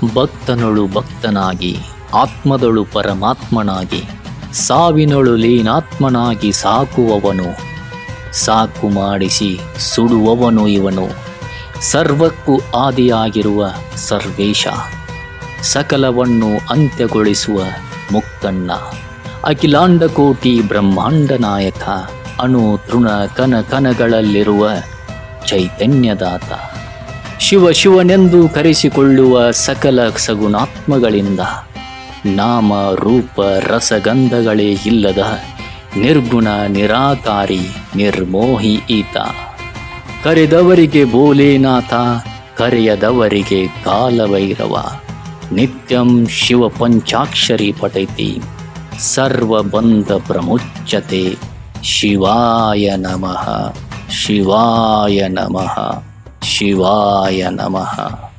ಭಕ್ತನೊಳು ಭಕ್ತನಾಗಿ ಆತ್ಮದೊಳು ಪರಮಾತ್ಮನಾಗಿ ಸಾವಿನೊಳು ಲೀನಾತ್ಮನಾಗಿ ಸಾಕುವವನು, ಸಾಕು ಮಾಡಿಸಿ ಸುಡುವವನು ಇವನು. ಸರ್ವಕ್ಕೂ ಆದಿಯಾಗಿರುವ ಸರ್ವೇಶ, ಸಕಲವನ್ನು ಅಂತ್ಯಗೊಳಿಸುವ ಮುಕ್ತಣ್ಣ. ಅಖಿಲಾಂಡ ಕೋಟಿ ಬ್ರಹ್ಮಾಂಡ ನಾಯಕ, ಅಣು ತೃಣ ಕನ ಕನಗಳಲ್ಲಿರುವ ಚೈತನ್ಯದಾತ. ಶಿವ ಶಿವನೆಂದು ಕರೆಸಿಕೊಳ್ಳುವ ಸಕಲ ಸಗುಣಾತ್ಮಗಳಿಂದ ನಾಮ ರೂಪ ರಸಗಂಧಗಳೇ ಇಲ್ಲದ ನಿರ್ಗುಣ ನಿರಾಕಾರಿ ನಿರ್ಮೋಹಿ ಈತ. ಕರೆದವರಿಗೆ ಭೋಲೇನಾಥ, ಕರೆಯದವರಿಗೆ ಕಾಲಭೈರವ. ನಿತ್ಯಂ ಶಿವ ಪಂಚಾಕ್ಷರಿ ಪಠೈತಿ, ಸರ್ವಬಂಧ ಪ್ರಮುಚ್ಯತೆ. ಶಿವಾಯ ನಮಃ, ಶಿವಾಯ ನಮಃ, ಶಿವಾಯ ನಮಃ.